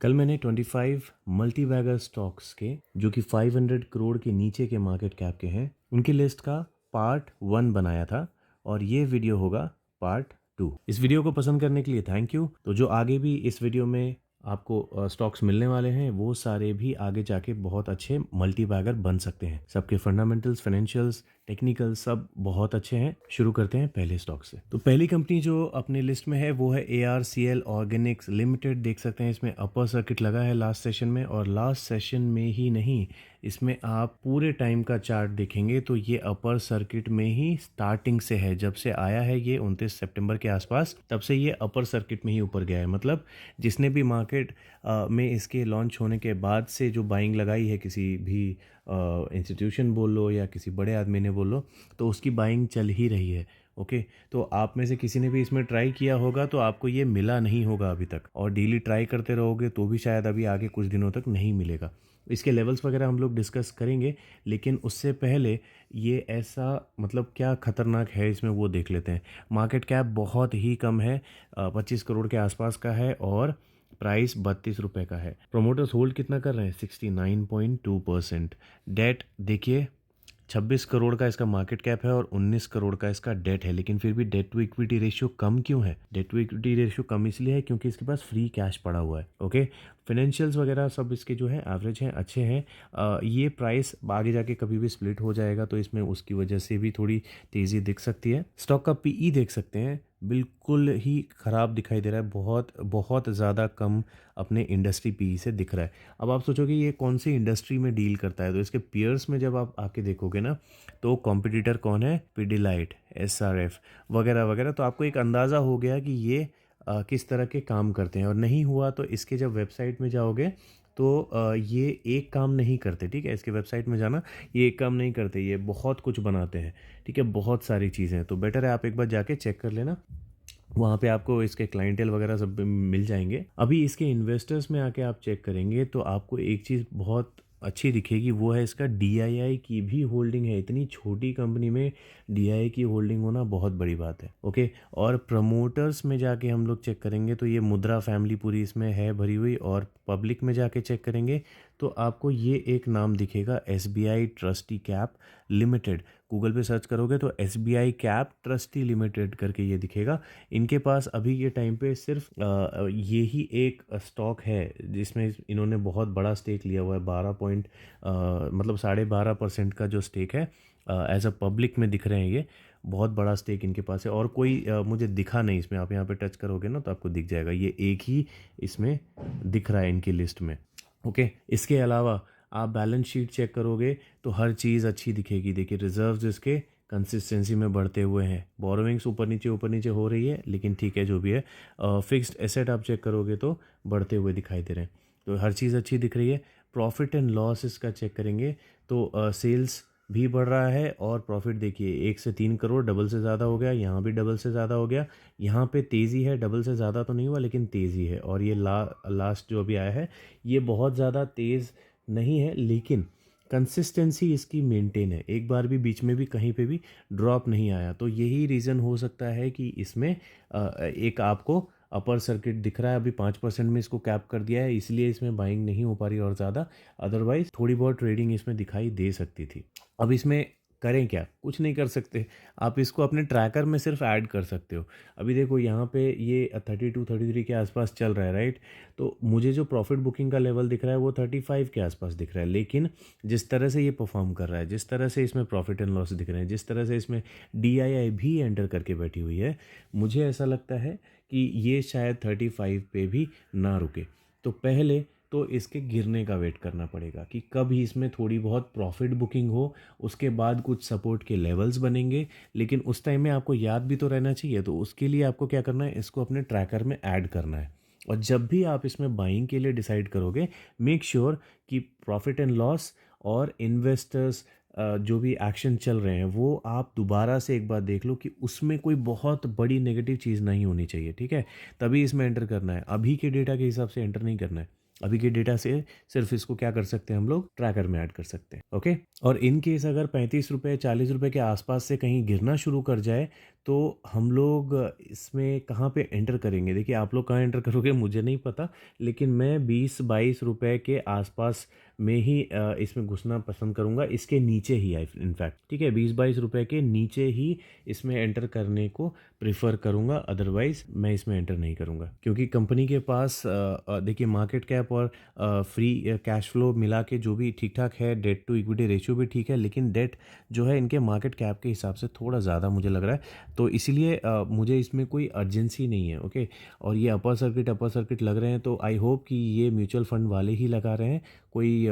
कल मैंने 25 multi bagger stocks के जो कि 500 करोड़ के नीचे के मार्केट कैप के हैं उनकी लिस्ट का पार्ट 1 बनाया था और ये वीडियो होगा पार्ट 2। इस वीडियो को पसंद करने के लिए थैंक यू। तो जो आगे भी इस वीडियो में आपको स्टॉक्स मिलने वाले हैं वो सारे भी आगे जाके बहुत अच्छे मल्टी बैगर बन सकते हैं। सबके फंडामेंटल्स, फाइनेंशियल्स, टेक्निकल सब बहुत अच्छे हैं। शुरू करते हैं पहले स्टॉक से। तो पहली कंपनी जो अपनी लिस्ट में है वो है ARCL ऑर्गेनिक्स लिमिटेड। देख सकते हैं इसमें अपर सर्किट लगा है लास्ट सेशन में, और लास्ट सेशन में ही नहीं, इसमें आप पूरे टाइम का चार्ट देखेंगे तो ये अपर सर्किट में ही स्टार्टिंग से है। जब से आया है ये 29 सितंबर के आसपास, तब से ये अपर सर्किट में ही ऊपर गया है। मतलब जिसने भी मार्केट में इसके लॉन्च होने के बाद से जो बाइंग लगाई है, किसी भी इंस्टीट्यूशन बोल लो या किसी बड़े आदमी ने बोल लो, तो उसकी बाइंग चल ही रही है। ओके, तो आप में से किसी ने भी इसमें ट्राई किया होगा तो आपको ये मिला नहीं होगा अभी तक, और डेली ट्राई करते रहोगे तो भी शायद अभी आगे कुछ दिनों तक नहीं मिलेगा। इसके लेवल्स वगैरह हम लोग डिस्कस करेंगे, लेकिन उससे पहले ये ऐसा मतलब क्या खतरनाक है इसमें वो देख लेते हैं। मार्केट कैप बहुत ही कम है, 25 करोड़ के आसपास का है, और प्राइस 32 रुपये का है। प्रोमोटर्स होल्ड कितना कर रहे हैं? 69.2%। डेट देखिए, 26 करोड़ का इसका मार्केट कैप है और 19 करोड़ का इसका डेट है, लेकिन फिर भी डेट टू इक्विटी रेशियो कम क्यों है? डेट टू इक्विटी रेशियो कम इसलिए है क्योंकि इसके पास फ्री कैश पड़ा हुआ है। ओके, फाइनेंशियल्स वगैरह सब इसके जो है एवरेज हैं, अच्छे हैं। ये प्राइस आगे जाके कभी भी स्प्लिट हो जाएगा तो इसमें उसकी वजह से भी थोड़ी तेज़ी दिख सकती है। स्टॉक का PE देख सकते हैं, बिल्कुल ही ख़राब दिखाई दे रहा है, बहुत बहुत ज़्यादा कम अपने इंडस्ट्री PE से दिख रहा है। अब आप सोचोगे ये कौन सी इंडस्ट्री में डील करता है, तो इसके पियर्स में जब आप आके देखोगे ना, तो कॉम्पिटिटर कौन है? पिडिलाइट, SRF वगैरह वगैरह। तो आपको एक अंदाज़ा हो गया कि ये किस तरह के काम करते हैं। और नहीं हुआ तो इसके जब वेबसाइट में जाओगे तो ये एक काम नहीं करते, ठीक है? इसके वेबसाइट में जाना, ये एक काम नहीं करते, ये बहुत कुछ बनाते हैं, ठीक है? बहुत सारी चीज़ें हैं। तो बेटर है आप एक बार जाके चेक कर लेना, वहाँ पे आपको इसके क्लाइंटेल वगैरह सब मिल जाएंगे। अभी इसके इन्वेस्टर्स में आके आप चेक करेंगे तो आपको एक चीज़ बहुत अच्छी दिखेगी, वो है इसका DII की भी होल्डिंग है। इतनी छोटी कंपनी में DII की होल्डिंग होना बहुत बड़ी बात है। ओके, और प्रमोटर्स में जाके हम लोग चेक करेंगे तो ये मुद्रा फैमिली पूरी इसमें है भरी हुई, और पब्लिक में जाके चेक करेंगे तो आपको ये एक नाम दिखेगा, SBI trustee cap limited. Google पे सर्च करोगे तो SBI कैप ट्रस्टी लिमिटेड करके ये दिखेगा। इनके पास अभी ये टाइम पे सिर्फ ये ही एक स्टॉक है जिसमें इन्होंने बहुत बड़ा स्टेक लिया हुआ है। 12.5% का जो स्टेक है एज अ पब्लिक में दिख रहे हैं, ये बहुत बड़ा स्टेक इनके पास है। और कोई मुझे दिखा नहीं इसमें, आप यहाँ पे टच करोगे ना तो आपको दिख जाएगा, ये एक ही इसमें दिख रहा है इनकी लिस्ट में। ओके, इसके अलावा आप बैलेंस शीट चेक करोगे तो हर चीज़ अच्छी दिखेगी। देखिए, रिजर्व्स इसके कंसिस्टेंसी में बढ़ते हुए हैं, बोरोविंग्स ऊपर नीचे हो रही है, लेकिन ठीक है जो भी है। फिक्स्ड एसेट आप चेक करोगे तो बढ़ते हुए दिखाई दे रहे हैं, तो हर चीज़ अच्छी दिख रही है। प्रॉफिट एंड लॉस इसका चेक करेंगे तो सेल्स भी बढ़ रहा है, और प्रॉफिट देखिए 1 से 3 करोड़, डबल से ज़्यादा हो गया, यहाँ भी डबल से ज़्यादा हो गया। यहाँ पे तेज़ी है, डबल से ज़्यादा तो नहीं हुआ लेकिन तेज़ी है। और ये लास्ट जो अभी आया है ये बहुत ज़्यादा तेज़ नहीं है, लेकिन कंसिस्टेंसी इसकी मेंटेन है, एक बार भी बीच में भी कहीं पे भी ड्रॉप नहीं आया। तो यही रीज़न हो सकता है कि इसमें एक आपको अपर सर्किट दिख रहा है। अभी 5% में इसको कैप कर दिया है, इसलिए इसमें बाइंग नहीं हो पा रही और ज़्यादा, अदरवाइज थोड़ी बहुत ट्रेडिंग इसमें दिखाई दे सकती थी। अब इसमें करें क्या? कुछ नहीं कर सकते, आप इसको अपने ट्रैकर में सिर्फ ऐड कर सकते हो। अभी देखो यहाँ पे ये 32-33 के आसपास चल रहा है, राइट? तो मुझे जो प्रॉफिट बुकिंग का लेवल दिख रहा है वो 35 के आसपास दिख रहा है, लेकिन जिस तरह से ये परफॉर्म कर रहा है, जिस तरह से इसमें प्रॉफिट एंड लॉस दिख रहे हैं, जिस तरह से इसमें DII भी एंटर करके बैठी हुई है, मुझे ऐसा लगता है कि ये शायद 35 पे भी ना रुके। तो पहले तो इसके गिरने का वेट करना पड़ेगा कि कब ही इसमें थोड़ी बहुत प्रॉफिट बुकिंग हो, उसके बाद कुछ सपोर्ट के लेवल्स बनेंगे। लेकिन उस टाइम में आपको याद भी तो रहना चाहिए, तो उसके लिए आपको क्या करना है, इसको अपने ट्रैकर में ऐड करना है। और जब भी आप इसमें बाइंग के लिए डिसाइड करोगे, मेक श्योर कि प्रॉफिट एंड लॉस और इन्वेस्टर्स जो भी एक्शन चल रहे हैं वो आप दोबारा से एक बार देख लो कि उसमें कोई बहुत बड़ी नेगेटिव चीज़ नहीं होनी चाहिए, ठीक है? तभी इसमें एंटर करना है, अभी के डेटा के हिसाब से एंटर नहीं करना है। अभी के डेटा से सिर्फ इसको क्या कर सकते हैं, हम लोग ट्रैकर में ऐड कर सकते हैं। ओके, और इन केस अगर 35 रुपये 40 रुपये के आसपास से कहीं गिरना शुरू कर जाए तो हम लोग इसमें कहाँ पे एंटर करेंगे? देखिए, आप लोग कहाँ एंटर करोगे मुझे नहीं पता, लेकिन मैं 20-22 रुपए के आसपास में ही इसमें घुसना पसंद करूँगा, इसके नीचे ही इनफैक्ट, ठीक है? 20-22 रुपए के नीचे ही इसमें एंटर करने को प्रेफर करूँगा, अदरवाइज़ मैं इसमें एंटर नहीं करूँगा। क्योंकि कंपनी के पास देखिए मार्केट कैप और फ्री कैश फ्लो मिला के जो भी ठीक-ठाक है, डेट टू इक्विटी रेशियो भी ठीक है, लेकिन डेट जो है इनके मार्केट कैप के हिसाब से थोड़ा ज़्यादा मुझे लग रहा है। तो इसीलिए मुझे इसमें कोई अर्जेंसी नहीं है, ओके? और ये अपर सर्किट लग रहे हैं, तो आई होप कि ये म्यूचुअल फंड वाले ही लगा रहे हैं, कोई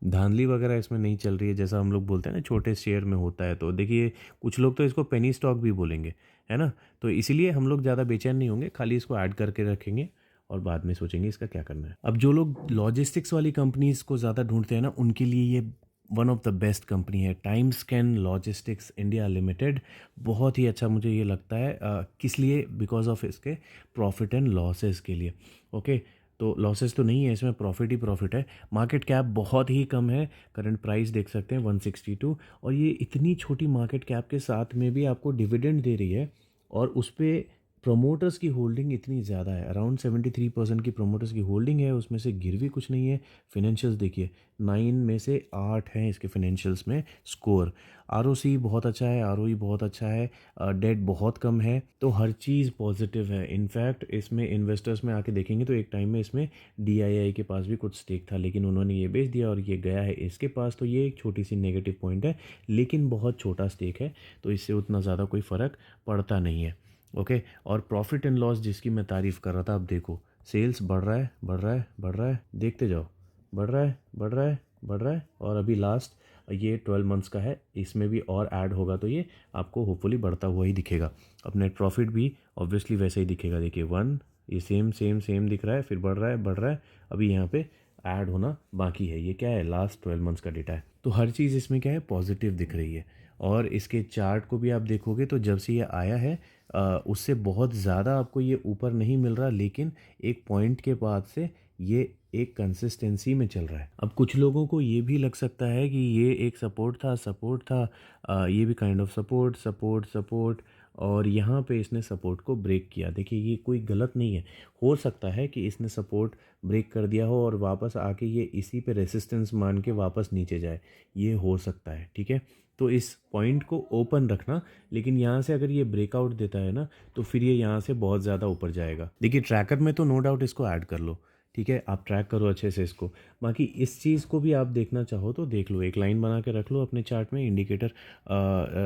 धांधली वगैरह इसमें नहीं चल रही है, जैसा हम लोग बोलते हैं ना छोटे शेयर में होता है। तो देखिए, कुछ लोग तो इसको पेनी स्टॉक भी बोलेंगे, है ना? तो इसीलिए हम लोग ज़्यादा बेचैन नहीं होंगे, खाली इसको ऐड करके रखेंगे और बाद में सोचेंगे इसका क्या करना है। अब जो लोग लॉजिस्टिक्स वाली कंपनीज को ज़्यादा ढूंढते हैं ना, उनके लिए ये one of the best company है, Time Scan Logistics India Limited. बहुत ही अच्छा मुझे ये लगता है, किस लिए? बिकॉज ऑफ इसके प्रॉफिट एंड लॉसेस के लिए, ओके? तो लॉसेस तो नहीं है इसमें, प्रॉफिट ही प्रॉफिट है। मार्केट कैप बहुत ही कम है, करंट प्राइस देख सकते हैं 162, और ये इतनी छोटी मार्केट कैप के साथ में भी आपको डिविडेंड दे रही है, और उस पर प्रोमोटर्स की होल्डिंग इतनी ज़्यादा है, अराउंड 73% की प्रोमोटर्स की होल्डिंग है, उसमें से गिरवी कुछ नहीं है। फिनेंशियल्स देखिए, 9 में से 8 हैं इसके फिनेंशियल्स में स्कोर। आरओसी बहुत अच्छा है, आरओई बहुत अच्छा है, डेट बहुत कम है, तो हर चीज़ पॉजिटिव है। इनफैक्ट इसमें इन्वेस्टर्स में आके देखेंगे तो एक टाइम में इसमें डीआईआई के पास भी कुछ स्टेक था, लेकिन उन्होंने ये बेच दिया और ये गया है इसके पास। तो ये एक छोटी सी नेगेटिव पॉइंट है, लेकिन बहुत छोटा स्टेक है, तो इससे उतना ज़्यादा कोई फ़र्क पड़ता नहीं है, ओके? और प्रॉफिट एंड लॉस जिसकी मैं तारीफ़ कर रहा था, अब देखो सेल्स बढ़ रहा है, बढ़ रहा है, बढ़ रहा है, देखते जाओ, बढ़ रहा है, बढ़ रहा है, बढ़ रहा है, और अभी लास्ट ये 12 मंथ्स का है, इसमें भी और ऐड होगा तो ये आपको होपफुली बढ़ता हुआ ही दिखेगा। अब नेट प्रॉफिट भी ऑब्वियसली वैसे ही दिखेगा, देखिए 1, ये सेम सेम सेम दिख रहा है, फिर बढ़ रहा है, बढ़ रहा है, अभी यहाँ पे ऐड होना बाकी है। ये क्या है? लास्ट 12 मंथ्स का डेटा है। तो हर चीज़ इसमें क्या है? पॉजिटिव दिख रही है। और इसके चार्ट को भी आप देखोगे तो जब से ये आया है उससे बहुत ज़्यादा आपको ये ऊपर नहीं मिल रहा, लेकिन एक पॉइंट के बाद से ये एक कंसिस्टेंसी में चल रहा है। अब कुछ लोगों को ये भी लग सकता है कि ये एक सपोर्ट था, ये भी काइंड ऑफ सपोर्ट, और यहाँ पे इसने सपोर्ट को ब्रेक किया। देखिए, ये कोई गलत नहीं है, हो सकता है कि इसने सपोर्ट ब्रेक कर दिया हो और वापस आके ये इसी पे रेसिस्टेंस मान के वापस नीचे जाए, ये हो सकता है, ठीक है? तो इस पॉइंट को ओपन रखना, लेकिन यहाँ से अगर ये ब्रेकआउट देता है ना, तो फिर ये यहाँ से बहुत ज़्यादा ऊपर जाएगा। देखिए, ट्रैकर में तो नो डाउट इसको ऐड कर लो, ठीक है? आप ट्रैक करो अच्छे से इसको। बाकी इस चीज़ को भी आप देखना चाहो तो देख लो, एक लाइन बना के रख लो अपने चार्ट में, इंडिकेटर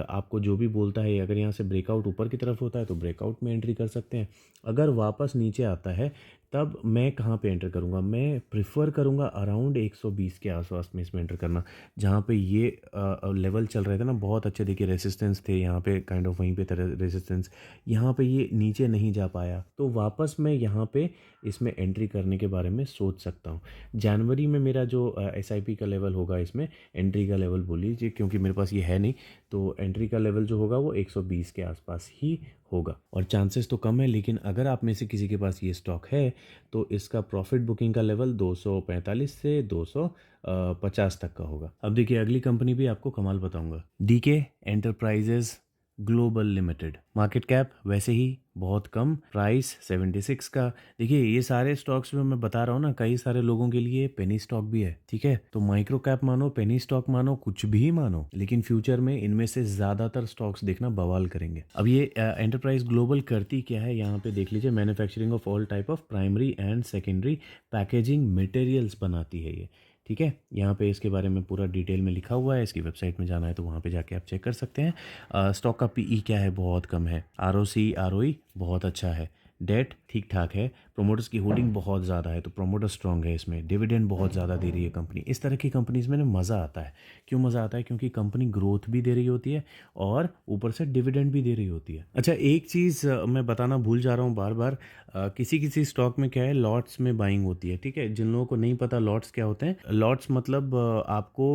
आपको जो भी बोलता है। अगर यहाँ से ब्रेकआउट ऊपर की तरफ होता है तो ब्रेकआउट में एंट्री कर सकते हैं। अगर वापस नीचे आता है तब मैं कहाँ पे एंटर करूँगा? मैं प्रिफर करूँगा अराउंड 120 के आसपास में इसमें एंटर करना, जहाँ पे ये लेवल चल रहे थे ना बहुत अच्छे। देखिए, रेसिस्टेंस थे यहाँ पे, काइंड ऑफ वहीं पे था रेसिस्टेंस, यहाँ पे ये नीचे नहीं जा पाया, तो वापस मैं यहाँ पे इसमें एंट्री करने के बारे में सोच सकता हूँ। जनवरी में मेरा जो SIP का लेवल होगा, इसमें एंट्री का लेवल बोल लीजिए, क्योंकि मेरे पास ये है नहीं, तो एंट्री का लेवल जो होगा वो 120 के आसपास ही होगा, और चांसेस तो कम है। लेकिन अगर आप में से किसी के पास ये स्टॉक है तो इसका प्रॉफिट बुकिंग का लेवल 245 से 250 तक का होगा। अब देखिए, अगली कंपनी भी आपको कमाल बताऊंगा, DK enterprises global limited. Market cap वैसे ही बहुत कम, प्राइस 76 का। देखिए, ये सारे स्टॉक्स में मैं बता रहा हूँ ना, कई सारे लोगों के लिए पेनी स्टॉक भी है, ठीक है? तो माइक्रो कैप मानो, पेनी स्टॉक मानो, कुछ भी मानो, लेकिन फ्यूचर में इनमें से ज़्यादातर स्टॉक्स देखना बवाल करेंगे। अब ये एंटरप्राइज ग्लोबल करती क्या है, यहाँ पे देख लीजिए, manufacturing of all type of primary and secondary packaging materials बनाती है ये, ठीक है? यहाँ पे इसके बारे में पूरा डिटेल में लिखा हुआ है, इसकी वेबसाइट में जाना है तो वहाँ पे जाके आप चेक कर सकते हैं। स्टॉक का PE क्या है? बहुत कम है। ROC ROE बहुत अच्छा है। डेट ठीक ठाक है। प्रोमोटर्स की होल्डिंग बहुत ज़्यादा है, तो प्रोमोटर स्ट्रॉन्ग है इसमें। डिविडेंड बहुत ज़्यादा दे रही है कंपनी। इस तरह की कंपनीज में मज़ा आता है। क्यों मज़ा आता है? क्योंकि कंपनी ग्रोथ भी दे रही होती है और ऊपर से डिविडेंड भी दे रही होती है। अच्छा, एक चीज़ मैं बताना भूल जा रहा हूँ बार बार, किसी किसी स्टॉक में क्या है, लॉट्स में बाइंग होती है, ठीक है? जिन लोगों को नहीं पता लॉट्स क्या होते हैं, लॉट्स मतलब आपको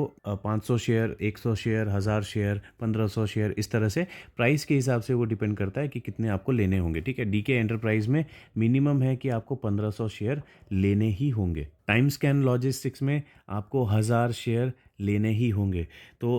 500 शेयर, 100 शेयर, 1000 शेयर, 1500 शेयर, इस तरह से प्राइस के हिसाब से वो डिपेंड करता है कि कितने आपको लेने होंगे, ठीक है? DK एंटरप्राइज प्राइस में मिनिमम है कि आपको 1500 शेयर लेने ही होंगे। टाइम स्कैन लॉजिस्टिक्स में आपको 1000 शेयर लेने ही होंगे। तो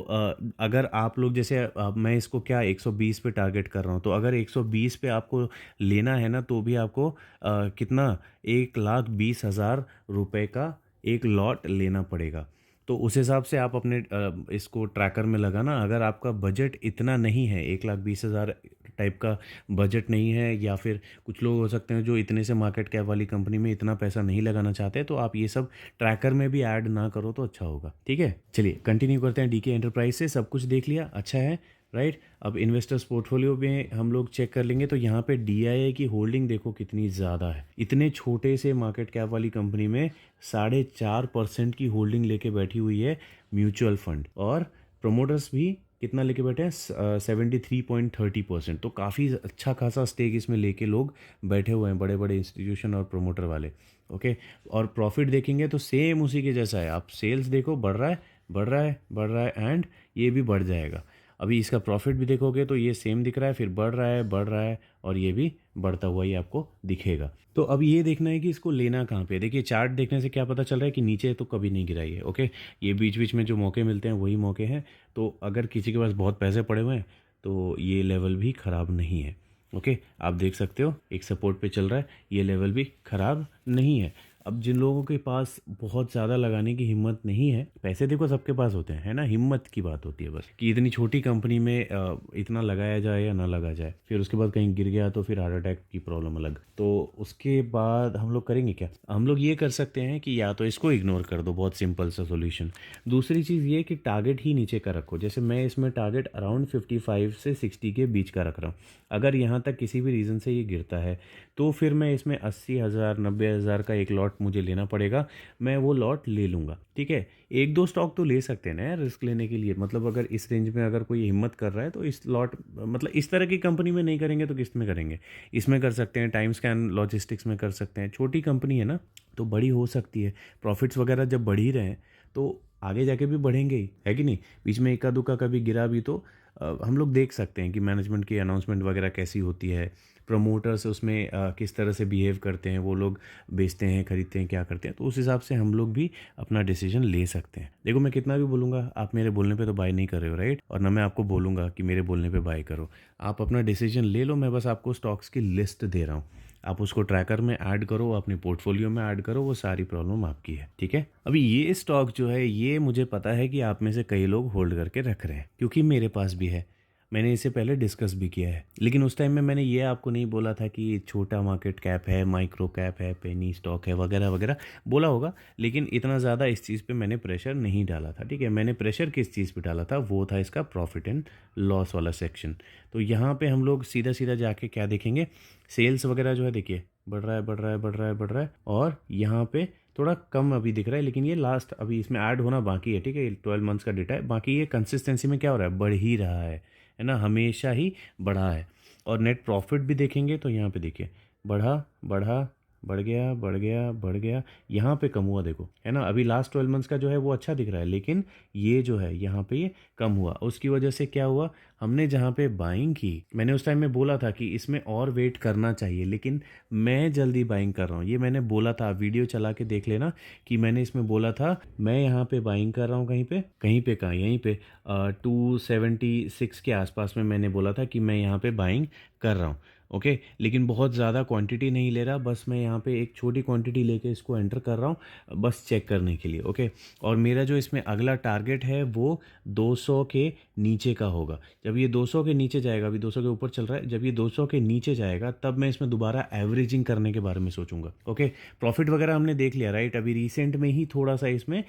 अगर आप लोग जैसे मैं इसको क्या 120 पे टारगेट कर रहा हूँ, तो अगर 120 पे आपको लेना है ना, तो भी आपको कितना 1,20,000 रुपए का एक लॉट लेना पड़ेगा। तो उस हिसाब से आप अपने इसको ट्रैकर में लगाना। अगर आपका बजट इतना नहीं है, 1,20,000 टाइप का बजट नहीं है, या फिर कुछ लोग हो सकते हैं जो इतने से मार्केट कैप वाली कंपनी में इतना पैसा नहीं लगाना चाहते, तो आप ये सब ट्रैकर में भी ऐड ना करो तो अच्छा होगा। ठीक है, चलिए कंटिन्यू करते हैं। डीके एंटरप्राइज से सब कुछ देख लिया, अच्छा है, राइट। अब इन्वेस्टर्स पोर्टफोलियो में हम लोग चेक कर लेंगे, तो यहाँ पे डीआईए की होल्डिंग देखो कितनी ज़्यादा है। इतने छोटे से मार्केट कैप वाली कंपनी में 4.5% की होल्डिंग लेके बैठी हुई है म्यूचुअल फंड, और प्रमोटर्स भी कितना लेके बैठे हैं 73.30%। तो काफ़ी अच्छा खासा स्टेक इसमें लेके लोग बैठे हुए हैं, बड़े बड़े इंस्टीट्यूशन और प्रमोटर वाले। ओके, और प्रॉफिट देखेंगे तो सेम उसी के जैसा है। आप सेल्स देखो, बढ़ रहा है, बढ़ रहा है, बढ़ रहा है, एंड ये भी बढ़ जाएगा। अभी इसका प्रॉफिट भी देखोगे तो ये सेम दिख रहा है, फिर बढ़ रहा है, बढ़ रहा है, और ये भी बढ़ता हुआ ही आपको दिखेगा। तो अब ये देखना है कि इसको लेना कहाँ पे। देखिए चार्ट देखने से क्या पता चल रहा है कि नीचे तो कभी नहीं गिरा ये। ओके, ये बीच बीच में जो मौके मिलते हैं वही मौके हैं। तो अगर किसी के पास बहुत पैसे पड़े हुए हैं तो ये लेवल भी ख़राब नहीं है। ओके, आप देख सकते हो एक सपोर्ट पे चल रहा है, ये लेवल भी ख़राब नहीं है। अब जिन लोगों के पास बहुत ज़्यादा लगाने की हिम्मत नहीं है, पैसे देखो सबके पास होते हैं, है ना, हिम्मत की बात होती है बस कि इतनी छोटी कंपनी में इतना लगाया जाए या ना लगा जाए। फिर उसके बाद कहीं गिर गया तो फिर हार्ट अटैक की प्रॉब्लम अलग। तो उसके बाद हम लोग करेंगे क्या, हम लोग ये कर सकते हैं कि या तो इसको इग्नोर कर दो, बहुत सिंपल सा सोल्यूशन। दूसरी चीज़ ये कि टारगेट ही नीचे का रखो। जैसे मैं इसमें टारगेट अराउंड 55 से 60 के बीच का रख रहा हूँ। अगर यहाँ तक किसी भी रीज़न से ये गिरता है तो फिर मैं इसमें 80,000 90,000 का एक लॉट मुझे लेना पड़ेगा, मैं वो लॉट ले लूँगा। ठीक है, एक दो स्टॉक तो ले सकते हैं ना यार रिस्क लेने के लिए। मतलब अगर इस रेंज में अगर कोई हिम्मत कर रहा है तो इस लॉट, मतलब इस तरह की कंपनी में नहीं करेंगे तो किस में करेंगे। इसमें कर सकते हैं, टाइम स्कैन लॉजिस्टिक्स में कर सकते हैं। छोटी कंपनी है ना, तो बड़ी हो सकती है। प्रॉफिट्स वगैरह जब बढ़ ही रहे हैं तो आगे जाके भी बढ़ेंगे ही, है कि नहीं। बीच में इक्का दुक्का कभी गिरा भी तो हम लोग देख सकते हैं कि मैनेजमेंट की अनाउंसमेंट वगैरह कैसी होती है, प्रमोटर्स उसमें किस तरह से बिहेव करते हैं, वो लोग बेचते हैं, खरीदते हैं, क्या करते हैं। तो उस हिसाब से हम लोग भी अपना डिसीजन ले सकते हैं। देखो मैं कितना भी बोलूँगा, आप मेरे बोलने पे तो बाय नहीं कर रहे हो, राइट। और ना मैं आपको बोलूँगा कि मेरे बोलने पे बाय करो, आप अपना डिसीजन ले लो। मैं बस आपको स्टॉक्स की लिस्ट दे रहा हूँ, आप उसको ट्रैकर में ऐड करो, अपने पोर्टफोलियो में ऐड करो, वो सारी प्रॉब्लम आपकी है। ठीक है, अभी ये स्टॉक जो है ये मुझे पता है कि आप में से कई लोग होल्ड करके रख रहे हैं, क्योंकि मेरे पास भी है, मैंने इसे पहले डिस्कस भी किया है। लेकिन उस टाइम में मैंने ये आपको नहीं बोला था कि छोटा मार्केट कैप है, माइक्रो कैप है, पेनी स्टॉक है, वगैरह वगैरह बोला होगा, लेकिन इतना ज़्यादा इस चीज़ पे मैंने प्रेशर नहीं डाला था। ठीक है, मैंने प्रेशर किस चीज़ पे डाला था, वो था इसका प्रॉफिट एंड लॉस वाला सेक्शन। तो यहाँ पे हम लोग सीधा सीधा जाके क्या देखेंगे, सेल्स वगैरह जो है देखिए बढ़ रहा है, बढ़ रहा है, बढ़ रहा है, बढ़ रहा है, और यहाँ पे थोड़ा कम अभी दिख रहा है, लेकिन ये लास्ट अभी इसमें ऐड होना बाकी है। ठीक है, 12 मंथ्स का डेटा है, बाकी ये कंसिस्टेंसी में क्या हो रहा है, बढ़ ही रहा है ना, हमेशा ही बढ़ा है। और नेट प्रॉफिट भी देखेंगे तो यहाँ पे देखिए बढ़ा, बढ़ा, बढ़ गया, बढ़ गया, बढ़ गया, यहाँ पे कम हुआ देखो, है ना। अभी लास्ट 12 मंथ्स का जो है वो अच्छा दिख रहा है, लेकिन ये जो है यहाँ पे ये कम हुआ। उसकी वजह से क्या हुआ, हमने जहाँ पे बाइंग की, मैंने उस टाइम में बोला था कि इसमें और वेट करना चाहिए, लेकिन मैं जल्दी बाइंग कर रहा हूँ। ये मैंने बोला था, वीडियो चला के देख लेना कि मैंने इसमें बोला था मैं यहाँ पे बाइंग कर रहा हूँ, कहीं पे, कहीं पे कहाँ, यहीं पे 276 के आसपास में मैंने बोला था कि मैं यहाँ पे बाइंग कर रहा हूँ। ओके, लेकिन बहुत ज़्यादा क्वांटिटी नहीं ले रहा, बस मैं यहाँ पे एक छोटी क्वांटिटी लेके इसको एंटर कर रहा हूँ, बस चेक करने के लिए। ओके, और मेरा जो इसमें अगला टारगेट है वो 200 के नीचे का होगा। जब ये 200 के नीचे जाएगा, अभी 200 के ऊपर चल रहा है, जब ये 200 के नीचे जाएगा तब मैं इसमें दोबारा एवरेजिंग करने के बारे में सोचूंगा। ओके, प्रॉफिट वगैरह हमने देख लिया, राइट। अभी रिसेंट में ही थोड़ा सा इसमें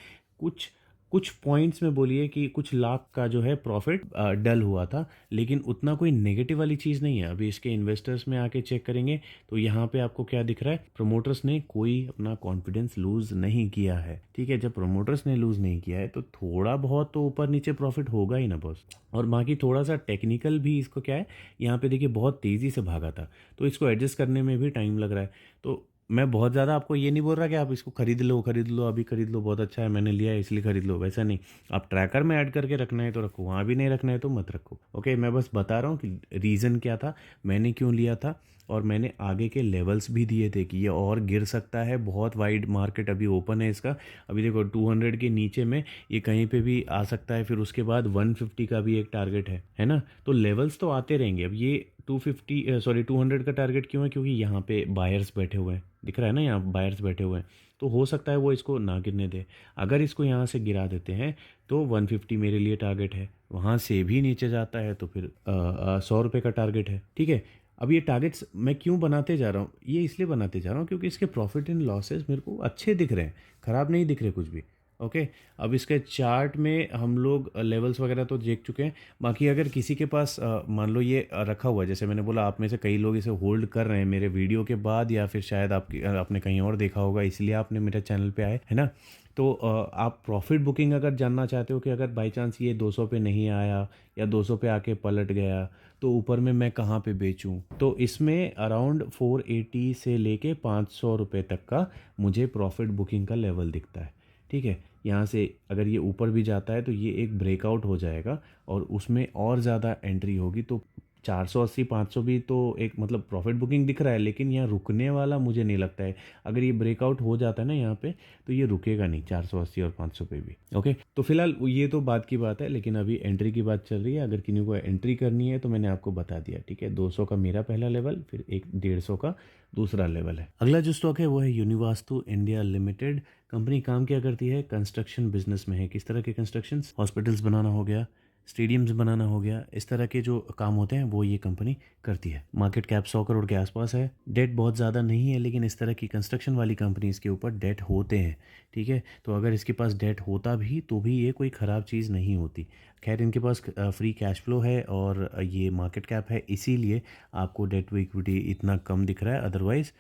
कुछ पॉइंट्स में बोलिए कि कुछ लाख का जो है प्रॉफिट डल हुआ था, लेकिन उतना कोई नेगेटिव वाली चीज़ नहीं है। अभी इसके इन्वेस्टर्स में आके चेक करेंगे तो यहाँ पे आपको क्या दिख रहा है, प्रमोटर्स ने कोई अपना कॉन्फिडेंस लूज़ नहीं किया है। ठीक है, जब प्रमोटर्स ने लूज़ नहीं किया है तो थोड़ा बहुत तो ऊपर नीचे प्रॉफिट होगा ही ना बॉस। और बाकी थोड़ा सा टेक्निकल भी इसको क्या है, यहाँ पे देखिए बहुत तेज़ी से भागा था, तो इसको एडजस्ट करने में भी टाइम लग रहा है। तो मैं बहुत ज़्यादा आपको ये नहीं बोल रहा कि आप इसको खरीद लो, खरीद लो, अभी खरीद लो, बहुत अच्छा है, मैंने लिया है इसलिए खरीद लो, वैसा नहीं। आप ट्रैकर में ऐड करके रखना है तो रखो, वहाँ भी नहीं रखना है तो मत रखो। ओके, मैं बस बता रहा हूँ कि रीज़न क्या था, मैंने क्यों लिया था, और मैंने आगे के लेवल्स भी दिए थे कि ये और गिर सकता है, बहुत वाइड मार्केट अभी ओपन है इसका। अभी देखो 200 के नीचे में ये कहीं पे भी आ सकता है, फिर उसके बाद 150 का भी एक टारगेट है ना। तो लेवल्स तो आते रहेंगे। अब ये 200 का टारगेट क्यों है, क्योंकि यहाँ पे बायर्स बैठे हुए हैं, दिख रहा है ना, यहाँ बायर्स बैठे हुए हैं, तो हो सकता है वो इसको ना गिरने दे। अगर इसको यहाँ से गिरा देते हैं तो 150 मेरे लिए टारगेट है, वहाँ से भी नीचे जाता है तो फिर 100 रुपये का टारगेट है, ठीक है। अब ये टारगेट्स मैं क्यों बनाते जा रहा हूँ, ये इसलिए बनाते जा रहा हूँ क्योंकि इसके प्रॉफिट एंड लॉसेस मेरे को अच्छे दिख रहे हैं, ख़राब नहीं दिख रहे कुछ भी। ओके, अब इसके चार्ट में हम लोग लेवल्स वगैरह तो देख चुके हैं। बाकी अगर किसी के पास मान लो ये रखा हुआ है, जैसे मैंने बोला आप में से कई लोग इसे होल्ड कर रहे हैं मेरे वीडियो के बाद, या फिर शायद आपने कहीं और देखा होगा इसलिए आपने मेरे चैनल पे आए, है ना। तो आप प्रॉफिट बुकिंग अगर जानना चाहते हो कि अगर बाई चांस ये 200 पे नहीं आया या 200 पे आके पलट गया तो ऊपर में मैं कहाँ पे बेचूं, तो इसमें अराउंड 480 से लेके 500 रुपये तक का मुझे प्रॉफिट बुकिंग का लेवल दिखता है, ठीक है। यहाँ से अगर ये ऊपर भी जाता है तो ये एक ब्रेकआउट हो जाएगा और उसमें और ज़्यादा एंट्री होगी, तो 480 500 भी तो एक मतलब प्रॉफिट बुकिंग दिख रहा है, लेकिन यहाँ रुकने वाला मुझे नहीं लगता है। अगर ये ब्रेकआउट हो जाता है ना यहाँ पे तो ये रुकेगा नहीं 480 और 500 पे भी। ओके, तो फिलहाल ये तो बात की बात है, लेकिन अभी एंट्री की बात चल रही है। अगर किसी को एंट्री करनी है तो मैंने आपको बता दिया, ठीक है। 200 का मेरा पहला लेवल, फिर एक 150 का दूसरा लेवल है। अगला जो स्टॉक है वो है यूनिवास्तु इंडिया लिमिटेड। कंपनी काम क्या करती है, कंस्ट्रक्शन बिजनेस में है। किस तरह के कंस्ट्रक्शन, हॉस्पिटल्स बनाना हो गया, स्टेडियम्स बनाना हो गया, इस तरह के जो काम होते हैं वो ये कंपनी करती है। मार्केट कैप 100 करोड़ के आसपास है। डेट बहुत ज़्यादा नहीं है, लेकिन इस तरह की कंस्ट्रक्शन वाली कंपनीज के ऊपर डेट होते हैं, ठीक है। तो अगर इसके पास डेट होता भी तो भी ये कोई ख़राब चीज़ नहीं होती। खैर इनके पास फ्री कैश फ्लो है और ये मार्केट कैप है, इसीलिए आपको डेट टू इक्विटी इतना कम दिख रहा है। अदरवाइज़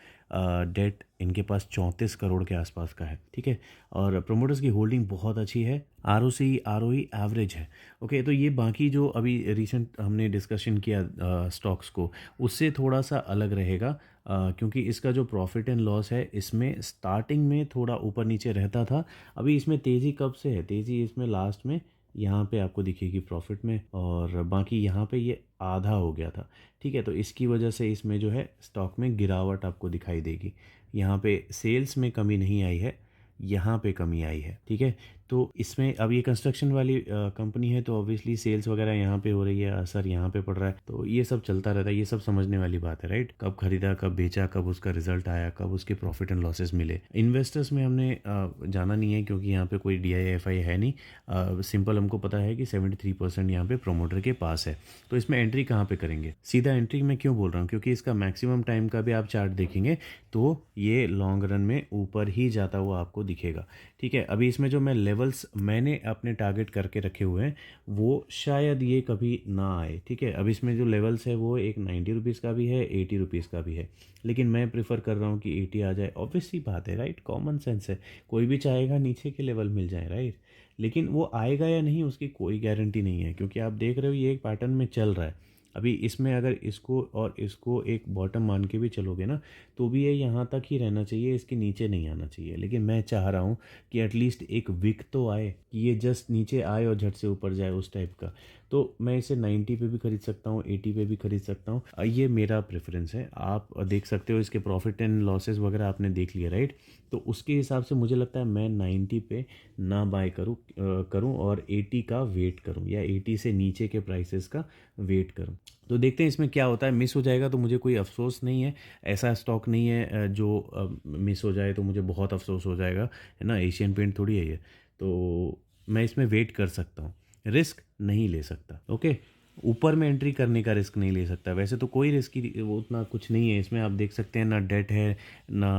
डेट इनके पास 34 करोड़ के आसपास का है, ठीक है। और प्रोमोटर्स की होल्डिंग बहुत अच्छी है, ROC ROE एवरेज है। ओके, तो ये बाकी जो अभी रिसेंट हमने डिस्कशन किया स्टॉक्स को, उससे थोड़ा सा अलग रहेगा, क्योंकि इसका जो प्रॉफिट एंड लॉस है इसमें स्टार्टिंग में थोड़ा ऊपर नीचे रहता था। अभी इसमें तेज़ी कब से है, तेज़ी इसमें लास्ट में यहाँ पे आपको दिखेगी प्रॉफिट में, और बाकी यहाँ पे ये आधा हो गया था, ठीक है। तो इसकी वजह से इसमें जो है स्टॉक में गिरावट आपको दिखाई देगी। यहाँ पे सेल्स में कमी नहीं आई है, यहाँ पे कमी आई है, ठीक है। तो इसमें अब ये कंस्ट्रक्शन वाली कंपनी है तो ऑब्वियसली सेल्स वगैरह यहाँ पे हो रही है, असर यहाँ पे पड़ रहा है, तो ये सब चलता रहता है। ये सब समझने वाली बात है, राइट। कब खरीदा, कब बेचा, कब उसका रिजल्ट आया, कब उसके प्रॉफिट एंड लॉसेस मिले। इन्वेस्टर्स में हमने जाना नहीं है क्योंकि यहाँ पे कोई DIFI है नहीं। सिंपल हमको पता है कि 73% यहाँ पे प्रोमोटर के पास है। तो इसमें एंट्री कहाँ पे करेंगे, सीधा एंट्री मैं क्यों बोल रहा हूँ, क्योंकि इसका मैक्सिमम टाइम का भी आप चार्ट देखेंगे तो ये लॉन्ग रन में ऊपर ही जाता हुआ आपको दिखेगा, ठीक है। अभी इसमें जो मैं लेवल्स मैंने अपने टारगेट करके रखे हुए हैं वो शायद ये कभी ना आए, ठीक है। अब इसमें जो लेवल्स है वो एक 90 रुपीज़ का भी है, 80 रुपीज़ का भी है, लेकिन मैं प्रेफर कर रहा हूँ कि 80 आ जाए। ऑब्वियस सी बात है, राइट, कॉमन सेंस है। कोई भी चाहेगा नीचे के लेवल मिल जाए, राइट, लेकिन वो आएगा या नहीं उसकी कोई गारंटी नहीं है, क्योंकि आप देख रहे हो ये एक पैटर्न में चल रहा है। अभी इसमें अगर इसको और इसको एक बॉटम मान के भी चलोगे ना तो भी ये यहाँ तक ही रहना चाहिए, इसके नीचे नहीं आना चाहिए। लेकिन मैं चाह रहा हूँ कि एटलीस्ट एक विक तो आए, कि ये जस्ट नीचे आए और झट से ऊपर जाए, उस टाइप का। तो मैं इसे 90 पे भी खरीद सकता हूँ, 80 पे भी खरीद सकता हूँ, ये मेरा प्रेफरेंस है। आप देख सकते हो इसके प्रॉफिट एंड लॉसेस वगैरह आपने देख लिया, राइट। तो उसके हिसाब से मुझे लगता है मैं 90 पे ना बाय करूँ और 80 का वेट करूँ, या 80 से नीचे के प्राइसेस का वेट करूँ। तो देखते हैं इसमें क्या होता है। मिस हो जाएगा तो मुझे कोई अफसोस नहीं है, ऐसा स्टॉक नहीं है जो मिस हो जाए तो मुझे बहुत अफसोस हो जाएगा, है ना। एशियन पेंट थोड़ी है ये, तो मैं इसमें वेट कर सकता हूँ, रिस्क नहीं ले सकता। ओके, ऊपर में एंट्री करने का रिस्क नहीं ले सकता। वैसे तो कोई रिस्क ही वो उतना कुछ नहीं है इसमें, आप देख सकते हैं ना डेट है ना,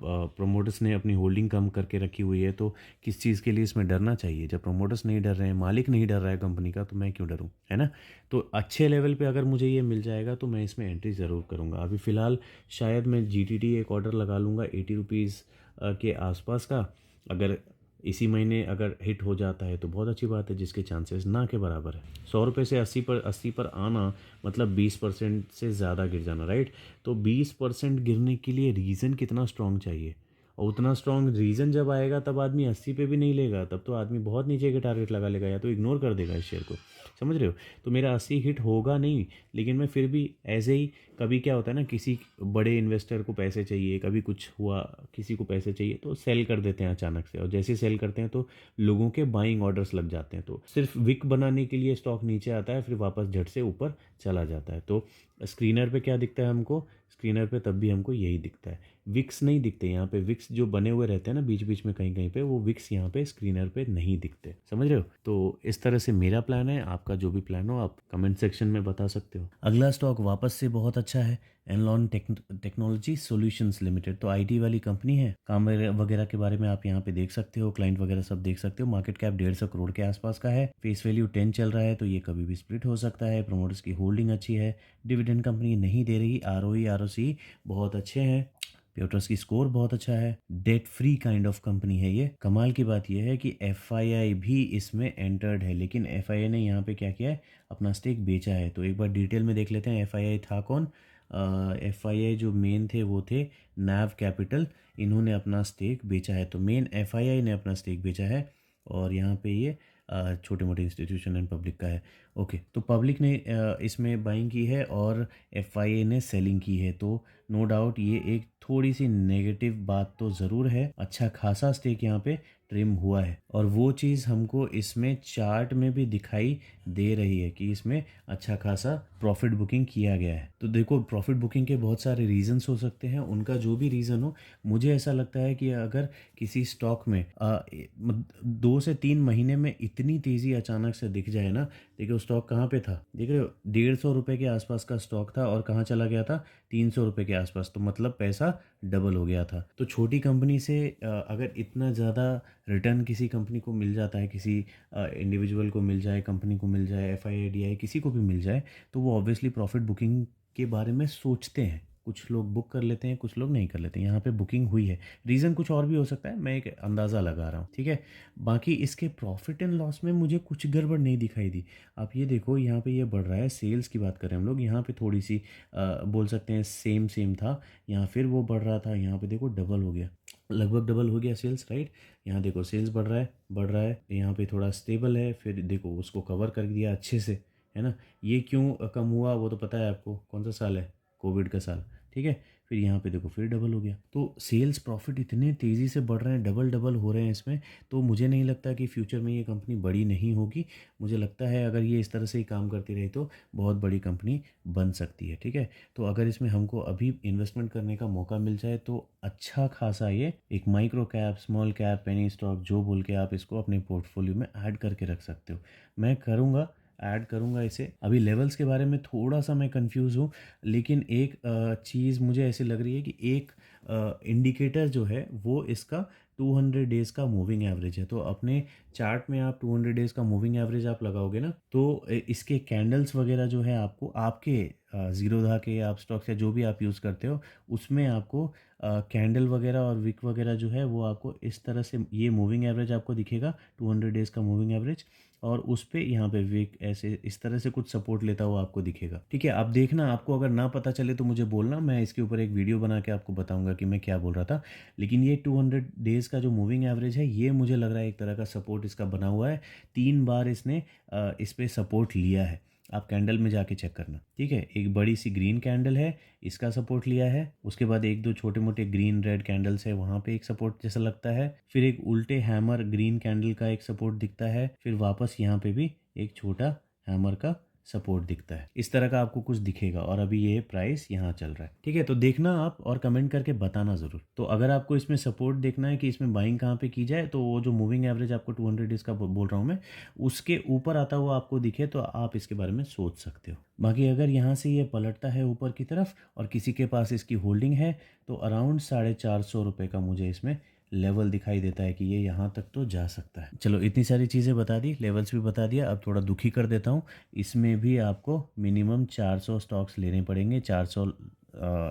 प्रोमोटर्स ने अपनी होल्डिंग कम करके रखी हुई है, तो किस चीज़ के लिए इसमें डरना चाहिए। जब प्रोमोटर्स नहीं डर रहे हैं, मालिक नहीं डर रहा है कंपनी का, तो मैं क्यों डरूं, है ना। तो अच्छे लेवल पे अगर मुझे ये मिल जाएगा तो मैं इसमें एंट्री ज़रूर करूँगा। अभी फ़िलहाल शायद मैं GTT एक ऑर्डर लगा लूँगा 80 रुपीज़ के आसपास का। अगर इसी महीने अगर हिट हो जाता है तो बहुत अच्छी बात है, जिसके चांसेस ना के बराबर है। 100 रुपये से 80 पर आना मतलब 20% से ज़्यादा गिर जाना, राइट। तो 20% गिरने के लिए रीज़न कितना स्ट्रॉन्ग चाहिए, और उतना स्ट्रॉन्ग रीज़न जब आएगा तब आदमी 80 पे भी नहीं लेगा, तब तो आदमी बहुत नीचे के टारगेट लगा लेगा या तो इग्नोर कर देगा इस शेयर को, समझ रहे हो। तो मेरा 80 हिट होगा नहीं, लेकिन मैं फिर भी ऐसे ही कभी क्या होता है ना, किसी बड़े इन्वेस्टर को पैसे चाहिए, कभी कुछ हुआ, किसी को पैसे चाहिए तो सेल कर देते हैं अचानक से, और जैसे सेल करते हैं तो लोगों के बाइंग ऑर्डर्स लग जाते हैं, तो सिर्फ विक बनाने के लिए स्टॉक नीचे आता है, फिर वापस झट से ऊपर चला जाता है। तो स्क्रीनर पे क्या दिखता है हमको, स्क्रीनर पे तब भी हमको यही दिखता है, विक्स नहीं दिखते यहाँ पे। विक्स जो बने हुए रहते हैं ना बीच बीच में कहीं कहीं पे, वो विक्स यहाँ पे स्क्रीनर पे नहीं दिखते, समझ रहे हो। तो इस तरह से मेरा प्लान है, आपका जो भी प्लान हो आप कमेंट सेक्शन में बता सकते हो। अगला स्टॉक वापस से बहुत अच्छा है, एनलॉन टेक्नोलॉजी सॉल्यूशंस लिमिटेड। तो आईटी वाली कंपनी है, काम वगैरह के बारे में आप यहाँ पे देख सकते हो, क्लाइंट वगैरह सब देख सकते हो। मार्केट कैप 150 करोड़ के आसपास का है, फेस वैल्यू 10 चल रहा है, तो ये कभी भी स्प्लिट हो सकता है। प्रोमोटर्स की होल्डिंग अच्छी है, डिविडेंड कंपनी नहीं दे रही, आरओई आरओसी बहुत अच्छे हैं, प्योटर्स की स्कोर बहुत अच्छा है, debt free kind of company है ये। कमाल की बात यह है कि एफआईआई भी इसमें एंटर्ड है, लेकिन एफआईआई ने यहाँ पे क्या किया है, अपना स्टेक बेचा है। तो एक बार डिटेल में देख लेते हैं एफआईआई था कौन। एफआईआई जो मेन थे वो थे नैव कैपिटल, इन्होंने अपना स्टेक बेचा है। तो मेन एफआईआई ने अपना स्टेक बेचा है, और यहाँ पे ये छोटे मोटे इंस्टीट्यूशन एंड पब्लिक का है। ओके, तो पब्लिक ने इसमें बाइंग की है और एफआईए ने सेलिंग की है, तो नो डाउट ये एक थोड़ी सी नेगेटिव बात तो ज़रूर है। अच्छा खासा स्टेक यहाँ पे ट्रिम हुआ है, और वो चीज़ हमको इसमें चार्ट में भी दिखाई दे रही है कि इसमें अच्छा खासा प्रॉफिट बुकिंग किया गया है। तो देखो, प्रॉफिट बुकिंग के बहुत सारे रीजंस हो सकते हैं, उनका जो भी रीज़न हो, मुझे ऐसा लगता है कि अगर किसी स्टॉक में 2 से 3 महीने में इतनी तेज़ी अचानक से दिख जाए ना, देखिए स्टॉक कहाँ पे था, देख रहे हो, 150 रुपये के आसपास का स्टॉक था और कहाँ चला गया था, 300 रुपये के आसपास, तो मतलब पैसा डबल हो गया था। तो छोटी कंपनी से अगर इतना ज़्यादा रिटर्न किसी कंपनी को मिल जाता है, किसी इंडिविजुअल को मिल जाए, कंपनी को मिल जाए, एफआईआईडीआई किसी को भी मिल जाए, तो वो ऑब्वियसली प्रॉफिट बुकिंग के बारे में सोचते हैं। कुछ लोग बुक कर लेते हैं, कुछ लोग नहीं कर लेते हैं। यहाँ पे बुकिंग हुई है, रीज़न कुछ और भी हो सकता है, मैं एक अंदाज़ा लगा रहा हूँ, ठीक है। बाकी इसके प्रॉफिट एंड लॉस में मुझे कुछ गड़बड़ नहीं दिखाई दी। आप ये देखो, यहाँ पे ये बढ़ रहा है, सेल्स की बात करें हम लोग, यहाँ पे थोड़ी सी बोल सकते हैं सेम सेम था, यहाँ फिर वो बढ़ रहा था, यहाँ पे देखो डबल हो गया, लगभग डबल हो गया सेल्स, राइट। यहाँ देखो सेल्स बढ़ रहा है, बढ़ रहा है, यहाँ पे थोड़ा स्टेबल है, फिर देखो उसको कवर कर दिया अच्छे से, है ना। ये क्यों कम हुआ वो तो पता है आपको, कौन सा साल है, कोविड का साल, ठीक है। फिर यहाँ पे देखो फिर डबल हो गया। तो सेल्स प्रॉफिट इतने तेज़ी से बढ़ रहे हैं, डबल डबल हो रहे हैं इसमें, तो मुझे नहीं लगता कि फ्यूचर में ये कंपनी बड़ी नहीं होगी। मुझे लगता है अगर ये इस तरह से ही काम करती रही तो बहुत बड़ी कंपनी बन सकती है, ठीक है। तो अगर इसमें हमको अभी इन्वेस्टमेंट करने का मौका मिल जाए तो अच्छा खासा ये एक micro cap, small cap, penny stock जो बोल के आप इसको अपने पोर्टफोलियो में ऐड करके रख सकते हो। मैं करूँगा, ऐड करूँगा इसे। अभी लेवल्स के बारे में थोड़ा सा मैं कंफ्यूज हूँ, लेकिन एक चीज़ मुझे ऐसी लग रही है कि एक इंडिकेटर जो है वो इसका 200 डेज़ का मूविंग एवरेज है। तो अपने चार्ट में आप 200 डेज़ का मूविंग एवरेज आप लगाओगे ना, तो इसके कैंडल्स वगैरह जो है आपको आपके जीरोधा के आप स्टॉक्स या जो भी आप यूज़ करते हो उसमें आपको कैंडल वगैरह और विक वगैरह जो है वो आपको इस तरह से ये मूविंग एवरेज आपको दिखेगा, 200 डेज़ का मूविंग एवरेज, और उस पे यहाँ पे विक ऐसे इस तरह से कुछ सपोर्ट लेता हुआ आपको दिखेगा, ठीक है। आप देखना, आपको अगर ना पता चले तो मुझे बोलना, मैं इसके ऊपर एक वीडियो बना के आपको बताऊंगा कि मैं क्या बोल रहा था। लेकिन ये 200 डेज़ का जो मूविंग एवरेज है ये मुझे लग रहा है एक तरह का सपोर्ट इसका बना हुआ है। 3 बार इसने इस पर सपोर्ट लिया है, आप कैंडल में जाके चेक करना, ठीक है। एक बड़ी सी ग्रीन कैंडल है, इसका सपोर्ट लिया है, उसके बाद एक दो छोटे मोटे ग्रीन रेड कैंडल्स है, वहाँ पे एक सपोर्ट जैसा लगता है, फिर एक उल्टे हैमर ग्रीन कैंडल का एक सपोर्ट दिखता है, फिर वापस यहाँ पे भी एक छोटा हैमर का सपोर्ट दिखता है। इस तरह का आपको कुछ दिखेगा, और अभी ये प्राइस यहाँ चल रहा है, ठीक है। तो देखना आप और कमेंट करके बताना ज़रूर। तो अगर आपको इसमें सपोर्ट देखना है कि इसमें बाइंग कहाँ पे की जाए, तो वो जो मूविंग एवरेज आपको 200 डेज का बोल रहा हूँ मैं, उसके ऊपर आता हुआ आपको दिखे तो आप इसके बारे में सोच सकते हो। बाकी अगर यहाँ से ये पलटता है ऊपर की तरफ और किसी के पास इसकी होल्डिंग है, तो अराउंड 450 रुपये का मुझे इसमें लेवल दिखाई देता है कि ये यहाँ तक तो जा सकता है। चलो, इतनी सारी चीज़ें बता दी, लेवल्स भी बता दिया, अब थोड़ा दुखी कर देता हूँ। इसमें भी आपको मिनिमम 400 स्टॉक्स लेने पड़ेंगे, 400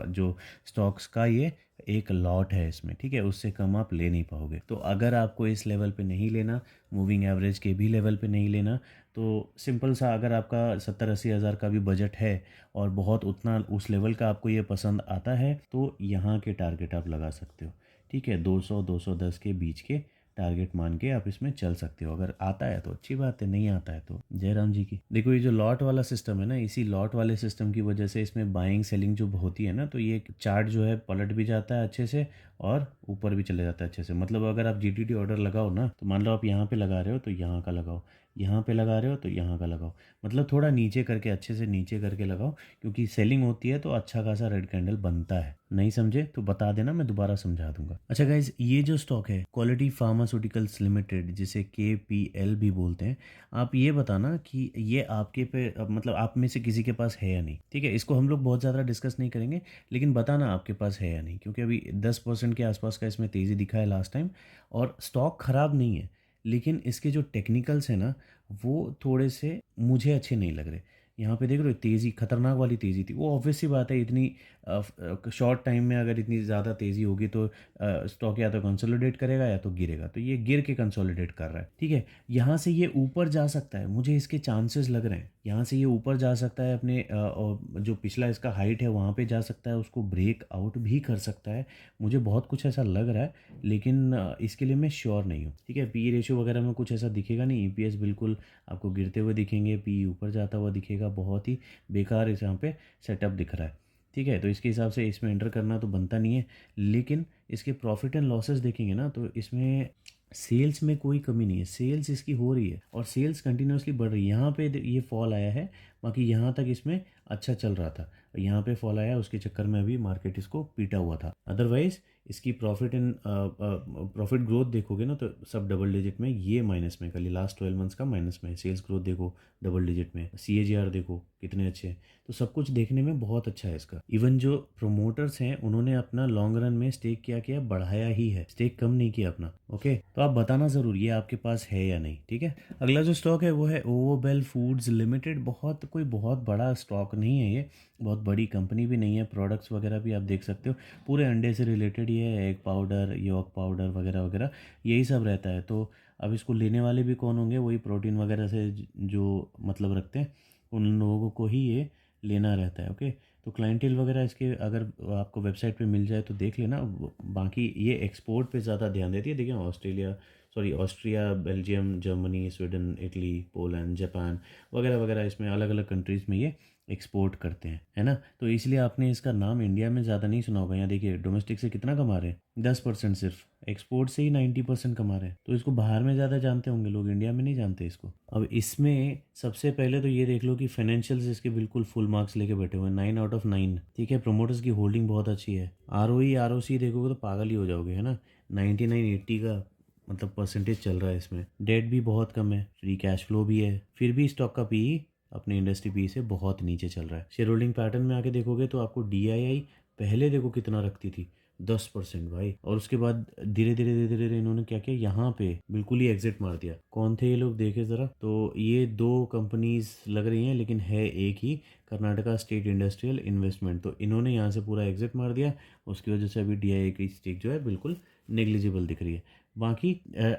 जो स्टॉक्स का ये एक लॉट है इसमें, ठीक है। उससे कम आप ले नहीं पाओगे। तो अगर आपको इस लेवल पे नहीं लेना, मूविंग एवरेज के भी लेवल पे नहीं लेना, तो सिंपल सा, अगर आपका 70-80 हज़ार का भी बजट है और बहुत उतना उस लेवल का आपको ये पसंद आता है, तो यहाँ के टारगेट आप लगा सकते हो, ठीक है। 200-210 के बीच के टारगेट मान के आप इसमें चल सकते हो। अगर आता है तो अच्छी बात है, नहीं आता है तो जय राम जी की। देखो ये जो लॉट वाला सिस्टम है ना, इसी लॉट वाले सिस्टम की वजह से इसमें बाइंग सेलिंग जो होती है ना, तो ये चार्ट जो है पलट भी जाता है अच्छे से और ऊपर भी चले जाता है अच्छे से। मतलब अगर आप जीटीडी ऑर्डर लगाओ ना, तो मान लो आप यहाँ पे लगा रहे हो तो यहाँ का लगाओ, यहाँ पे लगा रहे हो तो यहाँ का लगाओ, मतलब थोड़ा नीचे करके, अच्छे से नीचे करके लगाओ, क्योंकि सेलिंग होती है तो अच्छा खासा रेड कैंडल बनता है। नहीं समझे तो बता देना, मैं दोबारा समझा दूंगा। अच्छा गाइज, ये जो स्टॉक है क्वालिटी फार्मास्यूटिकल्स लिमिटेड, जिसे KPL भी बोलते हैं, आप ये बताना कि ये आपके पे मतलब आप में से किसी के पास है या नहीं, ठीक है। इसको हम लोग बहुत ज़्यादा डिस्कस नहीं करेंगे, लेकिन बताना आपके पास है या नहीं, क्योंकि अभी 10% के आसपास का इसमें तेज़ी दिखा है लास्ट टाइम, और स्टॉक ख़राब नहीं है, लेकिन इसके जो टेक्निकल्स हैं ना, वो थोड़े से मुझे अच्छे नहीं लग रहे। यहाँ पे देख रहे हो तेज़ी, खतरनाक वाली तेज़ी थी। वो ऑब्वियस सी बात है, इतनी शॉर्ट टाइम में अगर इतनी ज़्यादा तेज़ी होगी तो स्टॉक या तो कंसोलिडेट करेगा या तो गिरेगा। तो ये गिर के कंसोलिडेट कर रहा है, ठीक है। यहाँ से ये ऊपर जा सकता है, मुझे इसके चांसेस लग रहे हैं। यहाँ से ये ऊपर जा सकता है, अपने जो पिछला इसका हाइट है वहाँ पे जा सकता है, उसको ब्रेक आउट भी कर सकता है। मुझे बहुत कुछ ऐसा लग रहा है, लेकिन इसके लिए मैं श्योर नहीं हूँ, ठीक है। पी रेशियो वगैरह में कुछ ऐसा दिखेगा नहीं, EPS बिल्कुल आपको गिरते हुए दिखेंगे, पी ऊपर जाता हुआ दिखेगा। बहुत ही बेकार इस यहाँ पे सेटअप दिख रहा है, ठीक है। तो इसके हिसाब से इसमें एंटर करना तो बनता नहीं है। लेकिन इसके प्रॉफिट एंड लॉसेस देखेंगे ना, तो इसमें सेल्स में कोई कमी नहीं है, सेल्स इसकी हो रही है और सेल्स कंटिन्यूसली बढ़ रही है। यहाँ पे ये फॉल आया है, बाकी यहाँ तक इसमें अच्छा चल रहा था, यहाँ पे फॉल आया, उसके चक्कर में अभी मार्केट इसको पीटा हुआ था। अदरवाइज इसकी प्रॉफिट ग्रोथ देखोगे ना, तो सब डबल डिजिट में, ये माइनस में, खाली लास्ट 12 मंथ्स का माइनस में। सेल्स ग्रोथ देखो डबल डिजिट में, CAGR देखो कितने अच्छे हैं। तो सब कुछ देखने में बहुत अच्छा है इसका। इवन जो प्रोमोटर्स हैं उन्होंने अपना लॉन्ग रन में स्टेक क्या किया, बढ़ाया ही है, स्टेक कम नहीं किया अपना। ओके, तो आप बताना ज़रूर ये आपके पास है या नहीं, ठीक है। अगला जो स्टॉक है वो है ओवोबेल फूड्स लिमिटेड। कोई बहुत बड़ा स्टॉक नहीं है ये, बहुत बड़ी कंपनी भी नहीं है। प्रोडक्ट्स वगैरह भी आप देख सकते हो, पूरे अंडे से रिलेटेड ये है, एग पाउडर, यॉक पाउडर वगैरह वगैरह यही सब रहता है। तो अब इसको लेने वाले भी कौन होंगे, वही प्रोटीन वगैरह से जो मतलब रखते हैं उन लोगों को ही ये लेना रहता है। ओके, तो क्लाइंटेल वगैरह इसके अगर आपको वेबसाइट पे मिल जाए तो देख लेना। बाकी ये एक्सपोर्ट पे ज़्यादा ध्यान देती है। देखिए Austria, Belgium, Germany, Sweden, Italy, Poland, Japan वगैरह वगैरह, इसमें अलग अलग कंट्रीज़ में ये एक्सपोर्ट करते हैं, है ना। तो इसलिए आपने इसका नाम इंडिया में ज़्यादा नहीं सुना होगा। यहाँ देखिए डोमेस्टिक से कितना कमा रहे हैं, 10% सिर्फ, एक्सपोर्ट से ही 90% कमा रहे हैं। तो इसको बाहर में ज़्यादा जानते होंगे लोग, इंडिया में नहीं जानते इसको। अब इसमें सबसे पहले तो ये देख लो कि फाइनेंशियल्स इसके बिल्कुल फुल मार्क्स लेके बैठे हुए हैं, 9/9, ठीक है। प्रोमोटर्स की होल्डिंग बहुत अच्छी है। ROE ROC देखोगे तो पागल ही हो जाओगे, है ना। 99-80 का मतलब परसेंटेज चल रहा है इसमें। डेट भी बहुत कम है, फ्री कैश फ्लो भी है, फिर भी स्टॉक का PE अपने इंडस्ट्री PE से बहुत नीचे चल रहा है। शेयर होल्डिंग पैटर्न में आके देखोगे तो आपको DII पहले देखो कितना रखती थी, 10% भाई, और उसके बाद धीरे धीरे धीरे धीरे इन्होंने क्या किया, यहाँ पे बिल्कुल ही एग्जिट मार दिया। कौन थे ये लोग देखे ज़रा, तो ये 2 कंपनीज लग रही हैं, लेकिन है एक ही, कर्नाटका स्टेट इंडस्ट्रियल इन्वेस्टमेंट। तो इन्होंने यहाँ से पूरा एग्जिट मार दिया, उसकी वजह से अभी DII की स्टेक जो है बिल्कुल नेग्लिजिबल दिख रही है। बाकी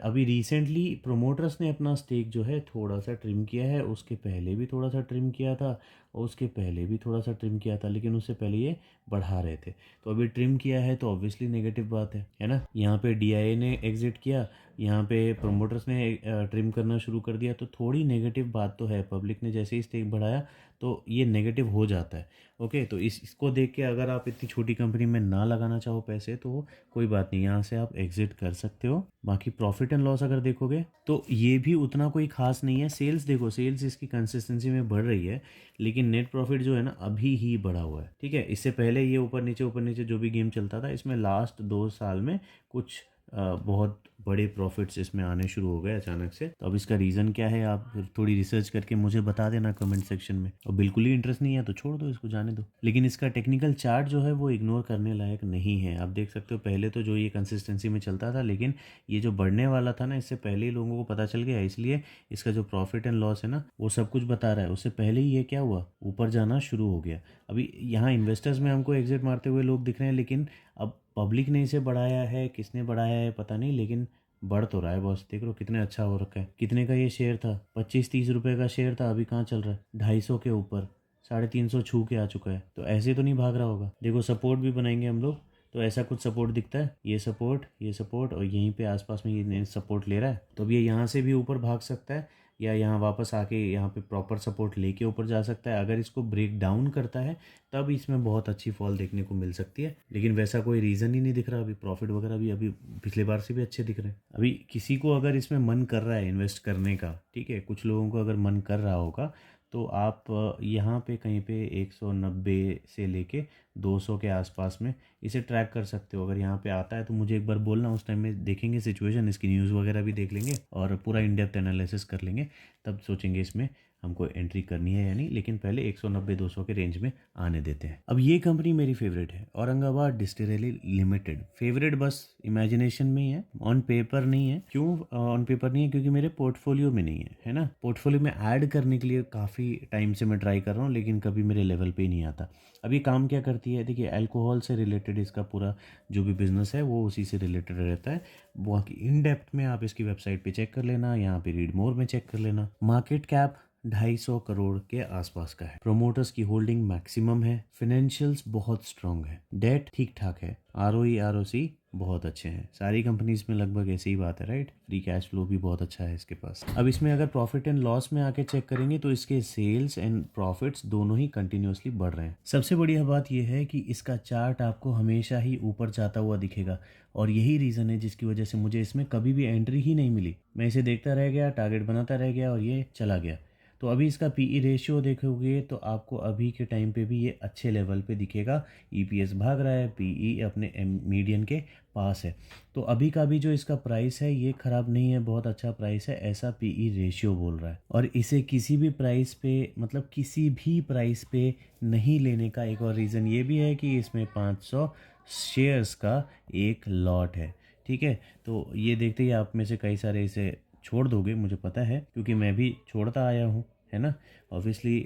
अभी रिसेंटली प्रोमोटर्स ने अपना स्टेक जो है थोड़ा सा ट्रिम किया है, उसके पहले भी थोड़ा सा ट्रिम किया था, और उसके पहले भी थोड़ा सा ट्रिम किया था, लेकिन उससे पहले ये बढ़ा रहे थे। तो अभी ट्रिम किया है तो ऑब्वियसली नेगेटिव बात है ना। यहाँ पे DII ने एग्जिट किया, यहाँ पे प्रोमोटर्स ने ट्रिम करना शुरू कर दिया, तो थोड़ी नेगेटिव बात तो है। पब्लिक ने जैसे ही स्टेक बढ़ाया तो ये नेगेटिव हो जाता है। ओके, तो इसको देख के अगर आप इतनी छोटी कंपनी में ना लगाना चाहो पैसे तो कोई बात नहीं, यहाँ से आप एग्जिट कर सकते हो। बाकी प्रॉफिट एंड लॉस अगर देखोगे तो ये भी उतना कोई खास नहीं है। सेल्स देखो, सेल्स इसकी कंसिस्टेंसी में बढ़ रही है, लेकिन नेट प्रॉफिट जो है ना अभी ही बढ़ा हुआ है, ठीक है। इससे पहले ये ऊपर नीचे जो भी गेम चलता था, इसमें लास्ट 2 साल में कुछ बहुत बड़े प्रॉफिट्स इसमें आने शुरू हो गए अचानक से। तो अब इसका रीज़न क्या है, आप फिर थोड़ी रिसर्च करके मुझे बता देना कमेंट सेक्शन में। और बिल्कुल ही इंटरेस्ट नहीं है तो छोड़ दो, इसको जाने दो। लेकिन इसका टेक्निकल चार्ट जो है वो इग्नोर करने लायक नहीं है। आप देख सकते हो पहले तो जो ये कंसिस्टेंसी में चलता था, लेकिन ये जो बढ़ने वाला था ना, इससे पहले ही लोगों को पता चल गया, इसलिए इसका जो प्रॉफिट एंड लॉस है ना वो सब कुछ बता रहा है। उससे पहले ही ये क्या हुआ, ऊपर जाना शुरू हो गया। अभी यहाँ इन्वेस्टर्स में हमको एग्जिट मारते हुए लोग दिख रहे हैं, लेकिन अब पब्लिक ने इसे बढ़ाया है, किसने बढ़ाया है पता नहीं, लेकिन बढ़ तो रहा है बॉस। देख लो कितने अच्छा हो रखा है। कितने का ये शेयर था, 25-30 रुपए का शेयर था, अभी कहाँ चल रहा है, 250 के ऊपर, 350 छू के आ चुका है। तो ऐसे तो नहीं भाग रहा होगा। देखो सपोर्ट भी बनाएंगे हम लोग, तो ऐसा कुछ सपोर्ट दिखता है, ये सपोर्ट और यहीं पे आसपास में ये सपोर्ट ले रहा है। तो अब ये यहाँ से भी ऊपर भाग सकता है या यहाँ वापस आके यहाँ पे प्रॉपर सपोर्ट लेके ऊपर जा सकता है। अगर इसको ब्रेक डाउन करता है तब इसमें बहुत अच्छी फॉल देखने को मिल सकती है, लेकिन वैसा कोई रीज़न ही नहीं दिख रहा। अभी प्रॉफिट वगैरह भी अभी पिछले बार से भी अच्छे दिख रहे हैं। अभी किसी को अगर इसमें मन कर रहा है इन्वेस्ट करने का, ठीक है, कुछ लोगों को अगर मन कर रहा होगा तो आप यहाँ पे कहीं पे 190 से लेके 200 के आसपास में इसे ट्रैक कर सकते हो। अगर यहाँ पे आता है तो मुझे एक बार बोलना, उस टाइम में देखेंगे सिचुएशन, इसकी न्यूज़ वगैरह भी देख लेंगे और पूरा इन डेप्थ एनालिसिस कर लेंगे, तब सोचेंगे इसमें हमको एंट्री करनी है या नहीं। लेकिन पहले 190-200 के रेंज में आने देते हैं। अब ये कंपनी मेरी फेवरेट है, औरंगाबाद डिस्टिलरी लिमिटेड। फेवरेट बस इमेजिनेशन में ही है, ऑन पेपर नहीं है। क्यों ऑन पेपर नहीं है? क्योंकि मेरे पोर्टफोलियो में नहीं है ना। पोर्टफोलियो में ऐड करने के लिए काफ़ी टाइम से मैं ट्राई कर रहा हूँ, लेकिन कभी मेरे लेवल पे ही नहीं आता। अब ये काम क्या करती है? देखिए, अल्कोहल से रिलेटेड इसका पूरा जो भी बिजनेस है वो उसी से रिलेटेड रहता है। बाकी इन डेप्थ में आप इसकी वेबसाइट पे चेक कर लेना, यहाँ पे रीड मोर में चेक कर लेना। मार्केट कैप 250 करोड़ के आसपास का है। प्रोमोटर्स की होल्डिंग मैक्सिमम है। फाइनेंशियल्स बहुत स्ट्रांग है। डेट ठीक ठाक है। आरओई आरओसी बहुत अच्छे हैं। सारी कंपनीज में लगभग ऐसी ही बात है, राइट। फ्री कैश फ्लो भी बहुत अच्छा है इसके पास। अब इसमें अगर प्रॉफिट एंड लॉस में आके चेक करेंगे तो इसके सेल्स एंड प्रॉफिट्स दोनों ही कंटिन्यूअसली बढ़ रहे हैं। सबसे बढ़िया बात यह है कि इसका चार्ट आपको हमेशा ही ऊपर जाता हुआ दिखेगा, और यही रीज़न है जिसकी वजह से मुझे इसमें कभी भी एंट्री ही नहीं मिली। मैं इसे देखता रह गया, टारगेट बनाता रह गया और ये चला गया। तो अभी इसका पीई रेशियो देखोगे तो आपको अभी के टाइम पे भी ये अच्छे लेवल पे दिखेगा। ईपीएस भाग रहा है, पीई अपने मीडियन के पास है। तो अभी का भी जो इसका प्राइस है ये ख़राब नहीं है, बहुत अच्छा प्राइस है, ऐसा पीई रेशियो बोल रहा है। और इसे किसी भी प्राइस पे, मतलब किसी भी प्राइस पे नहीं लेने का एक और रीज़न ये भी है कि इसमें 500 शेयर्स का एक लॉट है, ठीक है। तो ये देखते ही आप में से कई सारे इसे छोड़ दोगे, मुझे पता है, क्योंकि मैं भी छोड़ता आया हूँ, है ना। ऑब्वियसली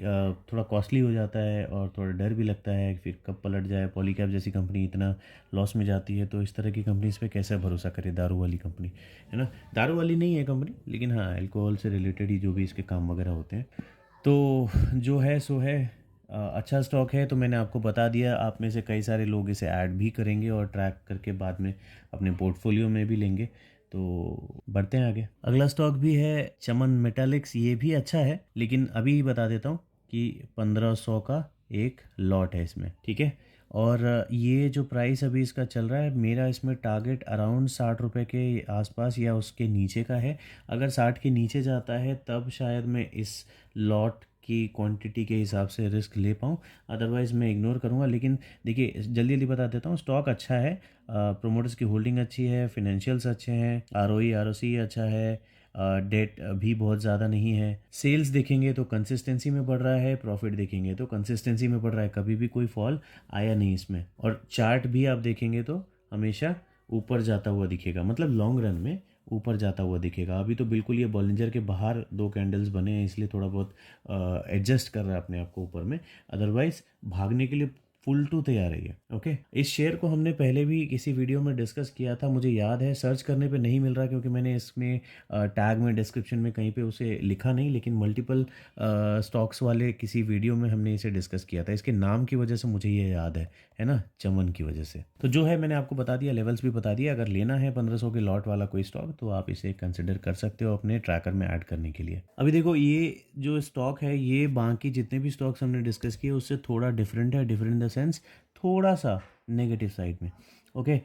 थोड़ा कॉस्टली हो जाता है और थोड़ा डर भी लगता है फिर कब पलट जाए। पॉलीकैब जैसी कंपनी इतना लॉस में जाती है, तो इस तरह की कंपनीज पे कैसे भरोसा करे। दारू वाली कंपनी है ना, दारू वाली नहीं है कंपनी, लेकिन हाँ अल्कोहल से रिलेटेड ही जो भी इसके काम वगैरह होते हैं। तो जो है सो है, अच्छा स्टॉक है। तो मैंने आपको बता दिया, आप में से कई सारे लोग इसे ऐड भी करेंगे और ट्रैक करके बाद में अपने पोर्टफोलियो में भी लेंगे। तो बढ़ते हैं आगे। अगला स्टॉक भी है चमन मेटालिक्स। ये भी अच्छा है, लेकिन अभी बता देता हूँ कि 1500 का एक लॉट है इसमें, ठीक है। और ये जो प्राइस अभी इसका चल रहा है, मेरा इसमें टारगेट अराउंड 60 रुपये के आसपास या उसके नीचे का है। अगर 60 के नीचे जाता है तब शायद मैं इस लॉट की क्वांटिटी के हिसाब से रिस्क ले पाऊँ, अदरवाइज़ मैं इग्नोर करूँगा। लेकिन देखिए, जल्दी जल्दी बता देता हूँ, स्टॉक अच्छा है, प्रोमोटर्स की होल्डिंग अच्छी है, फिनेंशियल्स अच्छे हैं, आरओई आरओसी अच्छा है, डेट भी बहुत ज़्यादा नहीं है। सेल्स देखेंगे तो कंसिस्टेंसी में बढ़ रहा है, प्रॉफिट देखेंगे तो कंसिस्टेंसी में बढ़ रहा है, कभी भी कोई फॉल आया नहीं इसमें। और चार्ट भी आप देखेंगे तो हमेशा ऊपर जाता हुआ दिखेगा, मतलब लॉन्ग रन में ऊपर जाता हुआ दिखेगा। अभी तो बिल्कुल ये बॉलिंजर के बाहर दो कैंडल्स बने हैं, इसलिए थोड़ा बहुत एडजस्ट कर रहा है अपने आप को ऊपर में, अदरवाइज भागने के लिए फुल टू तैयार है ये। ओके, इस शेयर को हमने पहले भी किसी वीडियो में डिस्कस किया था, मुझे याद है। सर्च करने पे नहीं मिल रहा क्योंकि मैंने इसमें टैग में डिस्क्रिप्शन में कहीं पे उसे लिखा नहीं, लेकिन मल्टीपल स्टॉक्स वाले किसी वीडियो में हमने इसे डिस्कस किया था। इसके नाम की वजह से मुझे ये याद है ना, चमन की वजह से। तो जो है मैंने आपको बता दिया, लेवल्स भी बता दिया। अगर लेना है 1500 के लॉट वाला कोई स्टॉक तो आप इसे कंसिडर कर सकते हो अपने ट्रैकर में ऐड करने के लिए। अभी देखो, ये जो स्टॉक है ये बाकी जितने भी स्टॉक्स हमने डिस्कस किए उससे थोड़ा डिफरेंट है, डिफरेंट इन द सेंस थोड़ा सा नेगेटिव साइड में। ओके,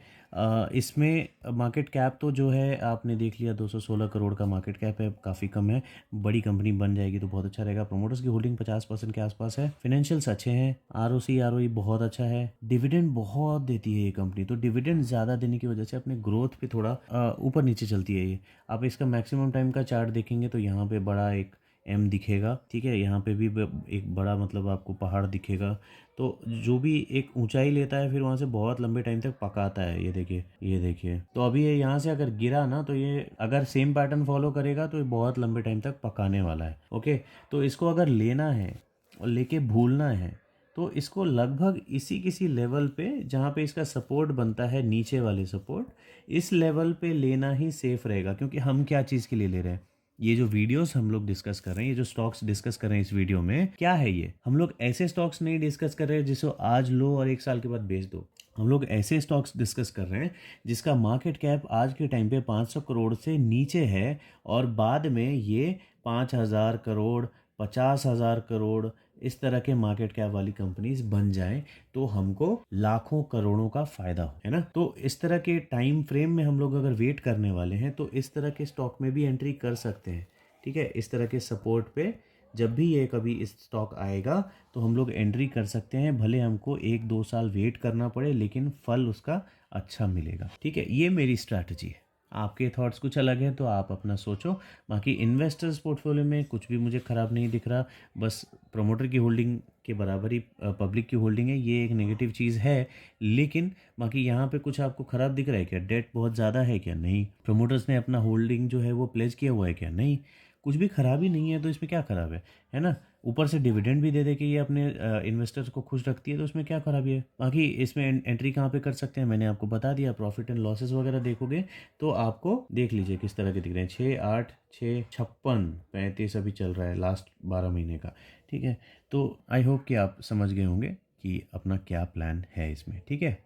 इसमें मार्केट कैप तो जो है आपने देख लिया, 216 करोड़ का मार्केट कैप है, काफ़ी कम है। बड़ी कंपनी बन जाएगी तो बहुत अच्छा रहेगा। प्रोमोटर्स की होल्डिंग 50% के आसपास है। फाइनेंशियल्स अच्छे हैं, आरओसी आरओई बहुत अच्छा है। डिविडेंड बहुत देती है ये कंपनी, तो डिविडेंड ज़्यादा देने की वजह से अपने ग्रोथ पे थोड़ा ऊपर नीचे चलती है ये। आप इसका मैक्सिमम टाइम का चार्ट देखेंगे तो यहाँ पे बड़ा एक एम दिखेगा, ठीक है। यहाँ पे भी एक बड़ा, मतलब आपको पहाड़ दिखेगा। तो जो भी एक ऊंचाई लेता है फिर वहाँ से बहुत लंबे टाइम तक पकाता है। ये देखिए, ये देखिए। तो अभी ये यहाँ से अगर गिरा ना, तो ये अगर सेम पैटर्न फॉलो करेगा तो ये बहुत लंबे टाइम तक पकाने वाला है। ओके, तो इसको अगर लेना है और लेके भूलना है तो इसको लगभग इसी किसी लेवल पे, जहाँ पे इसका सपोर्ट बनता है, नीचे वाले सपोर्ट, इस लेवल पे लेना ही सेफ रहेगा। क्योंकि हम क्या चीज़ के लिए ले रहे हैं, ये जो वीडियोस हम लोग डिस्कस कर रहे हैं, ये जो स्टॉक्स डिस्कस कर रहे हैं इस वीडियो में, क्या है ये, हम लोग ऐसे स्टॉक्स नहीं डिस्कस कर रहे हैं जिसको आज लो और 1 साल के बाद बेच दो। हम लोग ऐसे स्टॉक्स डिस्कस कर रहे हैं जिसका मार्केट कैप आज के टाइम पे 500 करोड़ से नीचे है और बाद में ये 5,000 करोड़, 50,000 करोड़ इस तरह के मार्केट कैप वाली कंपनीज बन जाएं तो हमको लाखों करोड़ों का फायदा हो, है ना। तो इस तरह के टाइम फ्रेम में हम लोग अगर वेट करने वाले हैं तो इस तरह के स्टॉक में भी एंट्री कर सकते हैं, ठीक है। इस तरह के सपोर्ट पे जब भी ये कभी इस स्टॉक आएगा तो हम लोग एंट्री कर सकते हैं, भले हमको 1-2 साल वेट करना पड़े लेकिन फल उसका अच्छा मिलेगा, ठीक है। ये मेरी स्ट्रैटेजी है। आपके थॉट्स कुछ अलग हैं तो आप अपना सोचो। बाकी इन्वेस्टर्स पोर्टफोलियो में कुछ भी मुझे ख़राब नहीं दिख रहा, बस प्रमोटर की होल्डिंग के बराबर ही पब्लिक की होल्डिंग है, ये एक नेगेटिव चीज़ है। लेकिन बाकी यहाँ पे कुछ आपको ख़राब दिख रहा है क्या? डेट बहुत ज़्यादा है क्या? नहीं। प्रमोटर्स ने अपना होल्डिंग जो है वो प्लेज किया हुआ है क्या? नहीं। कुछ भी खराब ही नहीं है तो इसमें क्या खराब है ना। ऊपर से डिविडेंड भी दे दे के ये अपने इन्वेस्टर्स को खुश रखती है तो उसमें क्या खराबी है। बाकी इसमें एंट्री कहाँ पे कर सकते हैं मैंने आपको बता दिया। प्रॉफिट एंड लॉसेस वगैरह देखोगे तो आपको देख लीजिए किस तरह के दिख रहे हैं। 6, 8, 6, 56, 35 अभी चल रहा है लास्ट 12 महीने का, ठीक है। तो आई होप कि आप समझ गए होंगे कि अपना क्या प्लान है इसमें, ठीक है।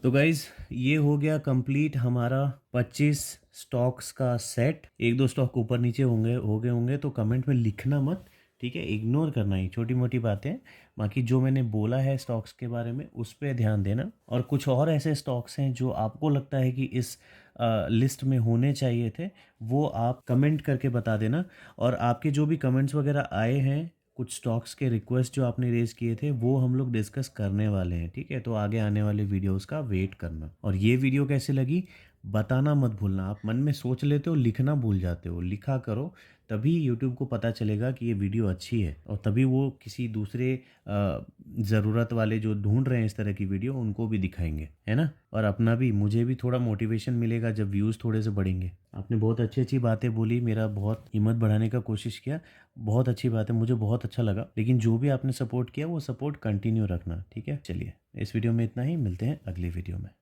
तो गाइज ये हो गया कंप्लीट हमारा 25 स्टॉक्स का सेट। 1-2 स्टॉक ऊपर नीचे हो गए होंगे तो कमेंट में लिखना मत, ठीक है। इग्नोर करना ही छोटी मोटी बातें। बाकी जो मैंने बोला है स्टॉक्स के बारे में उस पर ध्यान देना। और कुछ और ऐसे स्टॉक्स हैं जो आपको लगता है कि इस लिस्ट में होने चाहिए थे, वो आप कमेंट करके बता देना। और आपके जो भी कमेंट्स वगैरह आए हैं, कुछ स्टॉक्स के रिक्वेस्ट जो आपने रेज किए थे वो हम लोग डिस्कस करने वाले हैं, ठीक है। तो आगे आने वाले वीडियोस का वेट करना। और ये वीडियो कैसी लगी बताना मत भूलना। आप मन में सोच लेते हो, लिखना भूल जाते हो, लिखा करो, तभी YouTube को पता चलेगा कि ये वीडियो अच्छी है और तभी वो किसी दूसरे ज़रूरत वाले जो ढूंढ रहे हैं इस तरह की वीडियो उनको भी दिखाएंगे, है ना। और अपना भी, मुझे भी थोड़ा मोटिवेशन मिलेगा जब व्यूज़ थोड़े से बढ़ेंगे। आपने बहुत अच्छी अच्छी बातें बोली, मेरा बहुत हिम्मत बढ़ाने का कोशिश किया, बहुत अच्छी बात है, मुझे बहुत अच्छा लगा। लेकिन जो भी आपने सपोर्ट किया वो सपोर्ट कंटिन्यू रखना, ठीक है। चलिए इस वीडियो में इतना ही, मिलते हैं अगली वीडियो में।